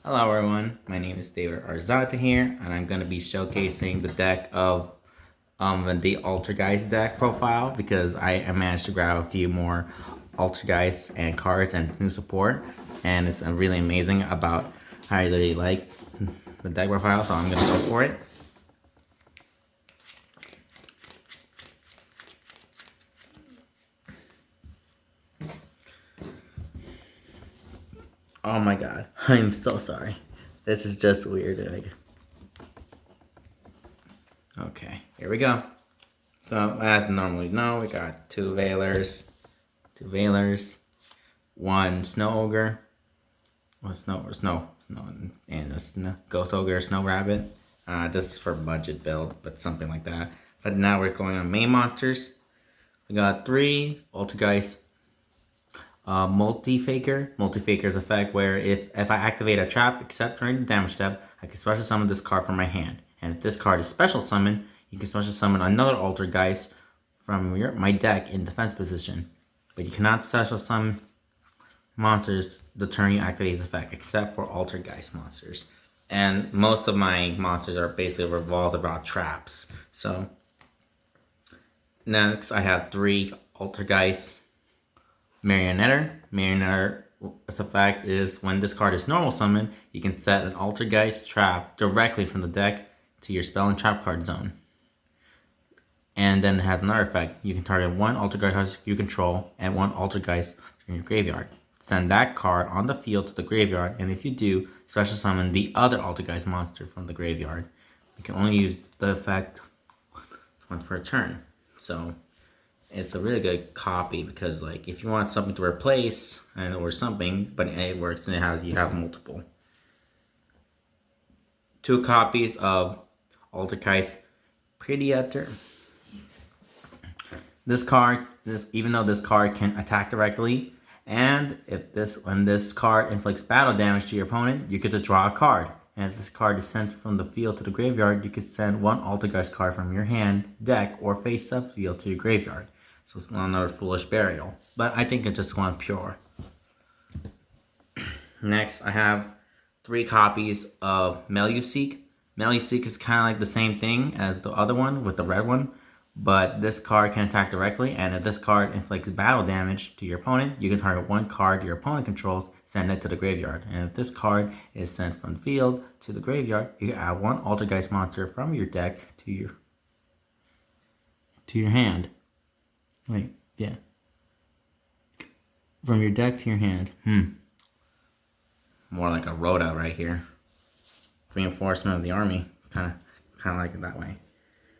Hello everyone, my name is David Arzata here, and I'm going to be showcasing the deck of the Altergeist deck profile because I managed to grab a few more Altergeist and cards and new support, and it's really amazing about how I really like the deck profile, so I'm going to go for it. Oh my god, I'm so sorry. This is just weird. Okay, here we go. So, as normally know, we got two Veilers, one Snow Ogre, Snow, and a Ghost Ogre, Snow Rabbit. This is for budget build, but something like that. But now we're going on main monsters. We got three Altergeist Multi-Faker. Multi-Faker's effect where if I activate a trap except during the damage step, I can special summon this card from my hand. And if this card is special summoned, you can special summon another Altergeist from my deck in defense position. But you cannot special summon monsters the turn you activate his effect, except for Altergeist monsters. And most of my monsters are basically revolves about traps. So next I have three Altergeist Marionetter's effect is when this card is normal summoned, you can set an Altergeist trap directly from the deck to your spell and trap card zone. And then it has another effect. You can target one Altergeist you control and one Altergeist in your graveyard. Send that card on the field to the graveyard, and if you do, special summon the other Altergeist monster from the graveyard. You can only use the effect once per turn. So it's a really good copy because, like, if you want something to replace or something, but it works and you have multiple. Two copies of Altergeist Predator. This card, even though this card can attack directly, and when this card inflicts battle damage to your opponent, you get to draw a card. And if this card is sent from the field to the graveyard, you can send one Altergeist card from your hand, deck, or face up field to your graveyard. So it's another foolish burial. But I think it just went pure. Next, I have three copies of Meluseek. Meluseek is kind of like the same thing as the other one with the red one. But this card can attack directly, and if this card inflicts battle damage to your opponent, you can target one card your opponent controls, send it to the graveyard. And if this card is sent from the field to the graveyard, you can add one Altergeist monster from your deck to your hand. Wait, yeah. From your deck to your hand. More like a Rhoda right here. Reinforcement of the army. Kind of like it that way.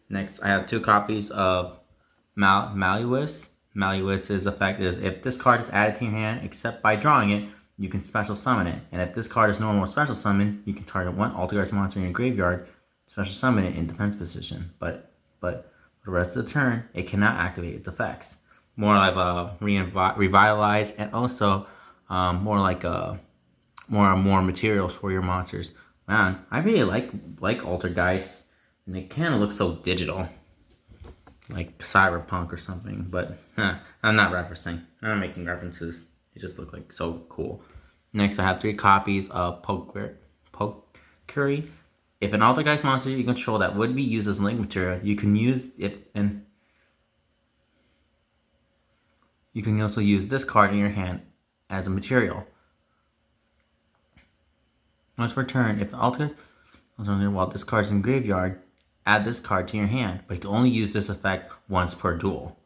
Next, I have two copies of Maluis. Maluis's effect is if this card is added to your hand, except by drawing it, you can special summon it. And if this card is normal special summon, you can target one Altergeist monster in your graveyard, special summon it in defense position. But for the rest of the turn, it cannot activate its effects. More like revitalize, and also more like more materials for your monsters. Man, I really like Altergeist. And it kind of looks so digital. Like cyberpunk or something. But I'm not referencing. I'm not making references. It just looks like so cool. Next, I have three copies of Pokuri. If an Altergeist monster you control that would be used as link material, you can use it, and you can also use this card in your hand as a material. Once per turn, if the Altergeist, while this card is in graveyard, add this card to your hand, but you can only use this effect once per duel.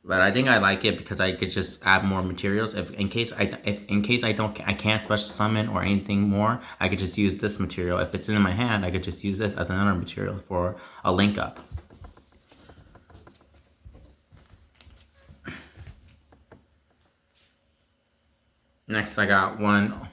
But I think I like it because I could just add more materials. If in case I can't special summon or anything more, I could just use this material. If it's in my hand, I could just use this as another material for a link up. Next, I got one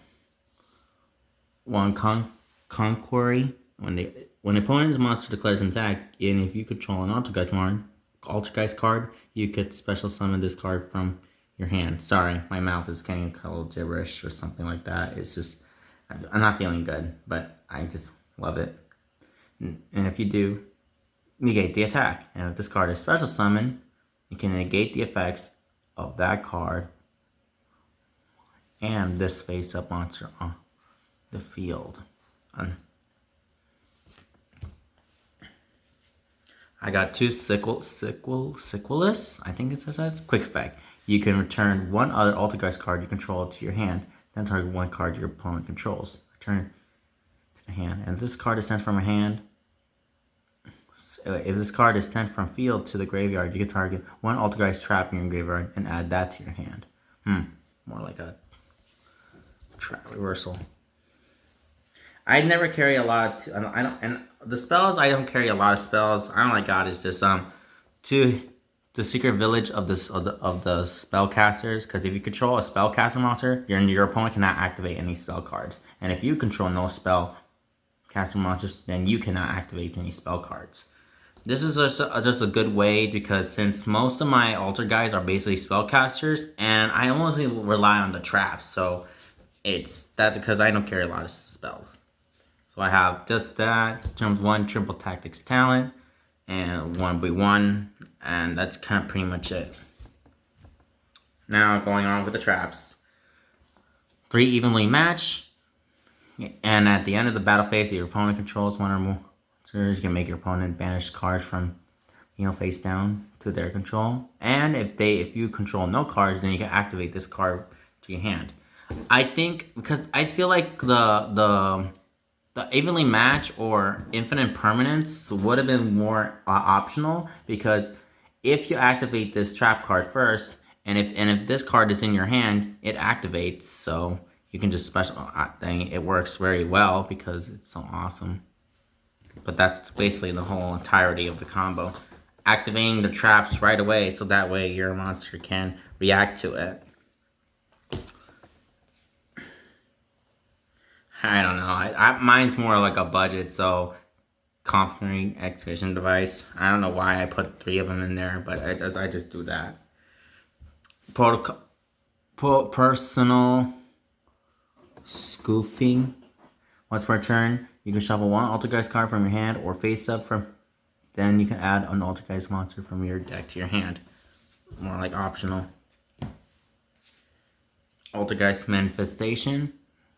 Conquery. When the opponent's monster declares an attack, and if you control an Altergeist card, you could special summon this card from your hand. Sorry, my mouth is getting a little gibberish or something like that. It's just, I'm not feeling good, but I just love it. And if you do, negate the attack. And if this card is special summoned, you can negate the effects of that card and this face-up monster the field. I got two Sequelists, I think it says that. Quick effect. You can return one other altergeist card you control to your hand, then target one card your opponent controls. Return it to the hand. And if this card is sent from a hand, if this card is sent from field to the graveyard, you can target one altergeist trap in your graveyard and add that to your hand. More like a trap reversal. I never carry a lot of, I don't, and the spells, I don't carry a lot of spells. I don't like God, it's just, to the secret village of the spellcasters, because if you control a spellcaster monster, your opponent cannot activate any spell cards. And if you control no spellcaster monsters, then you cannot activate any spell cards. This is just a good way, because since most of my altar guys are basically spellcasters, and I mostly rely on the traps, so it's that because I don't carry a lot of spells. So I have just that, terms 1 triple tactics talent, and 1v1, and that's kind of pretty much it. Now going on with the traps. 3 evenly match, and at the end of the battle phase, your opponent controls one or more. So you can make your opponent banish cards from, face down to their control. And if you control no cards, then you can activate this card to your hand. I think because I feel like the evenly match or infinite permanence would have been more optional, because if you activate this trap card first, and if this card is in your hand, it activates. So you can just special. It works very well because it's so awesome. But that's basically the whole entirety of the combo. Activating the traps right away, so that way your monster can react to it. I don't know. Mine's more like a budget, so complementary execution device. I don't know why I put 3 of them in there, but I just do that. Personal scoofing. Once per turn, you can shuffle one altergeist card from your hand or face up from. Then you can add an altergeist monster from your deck to your hand. More like optional. Altergeist manifestation.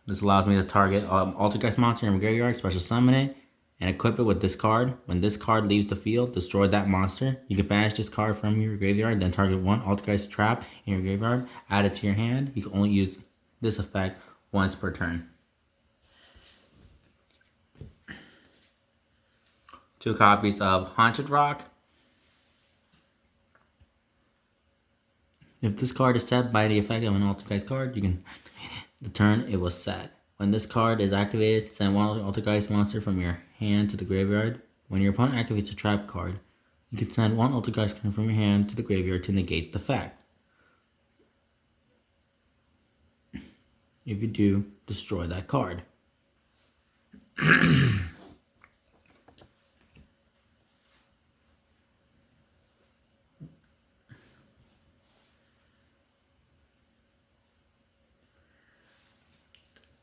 This allows me to target altergeist monster in my graveyard, special summon it, and equip it with this card. When this card leaves the field, destroy that monster. You can banish this card from your graveyard, then target one altergeist trap in your graveyard, add it to your hand. You can only use this effect once per turn. 2 copies of Haunted Rock. If this card is set by the effect of an altergeist card, you can activate it the turn it was set. When this card is activated, send one altergeist monster from your hand to the graveyard. When your opponent activates a trap card, you can send one altergeist card from your hand to the graveyard to negate the effect. If you do, destroy that card.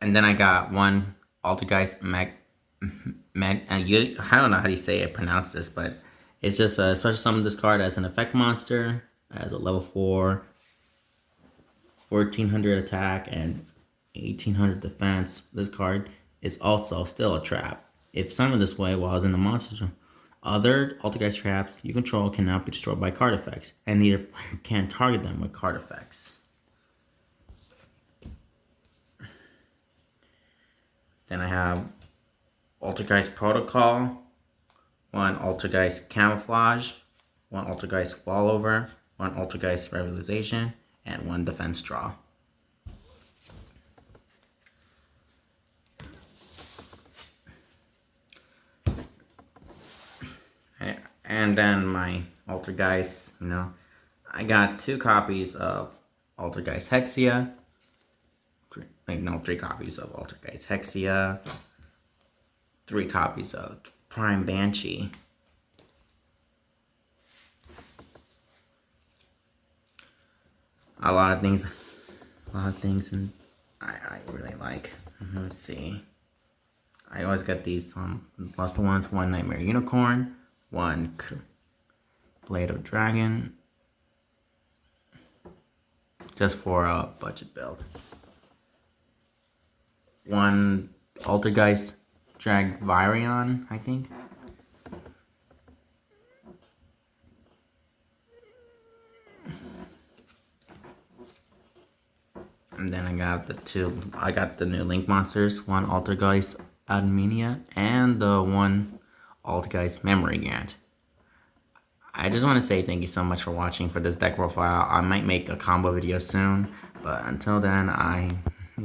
And then I got one Altergeist I don't know how you pronounce this, but it's just a special summon this card as an effect monster, as a level 4, 1400 attack, and 1800 defense. This card is also still a trap. If summoned this way while it's in the monster zone, other Altergeist traps you control cannot be destroyed by card effects, and neither player can target them with card effects. Then I have Altergeist Protocol, 1 Altergeist Camouflage, 1 Altergeist Fallover, 1 Altergeist Revitalization, and 1 Defense Draw. And then my Altergeist, I got 2 copies of Altergeist Hexia. 3 copies of Altergeist Hexia, 3 copies of Prime Banshee, a lot of things, and I really like. Let's see. I always get these plus the ones: 1 Nightmare Unicorn, 1 Blade of Dragon, just for a budget build. 1 Altergeist Dragvirion, I think. And then I got the new Link monsters, one Altergeist Adminia and the one Altergeist Memory Gant. I just want to say thank you so much for watching for this deck profile. I might make a combo video soon, but until then, I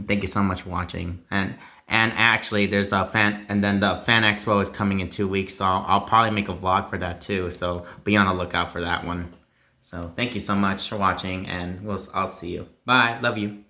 thank you so much for watching. And actually, there's a fan, and then the Fan Expo is coming in 2 weeks, so I'll probably make a vlog for that too. So be on the lookout for that one. So thank you so much for watching, and I'll see you. Bye. Love you.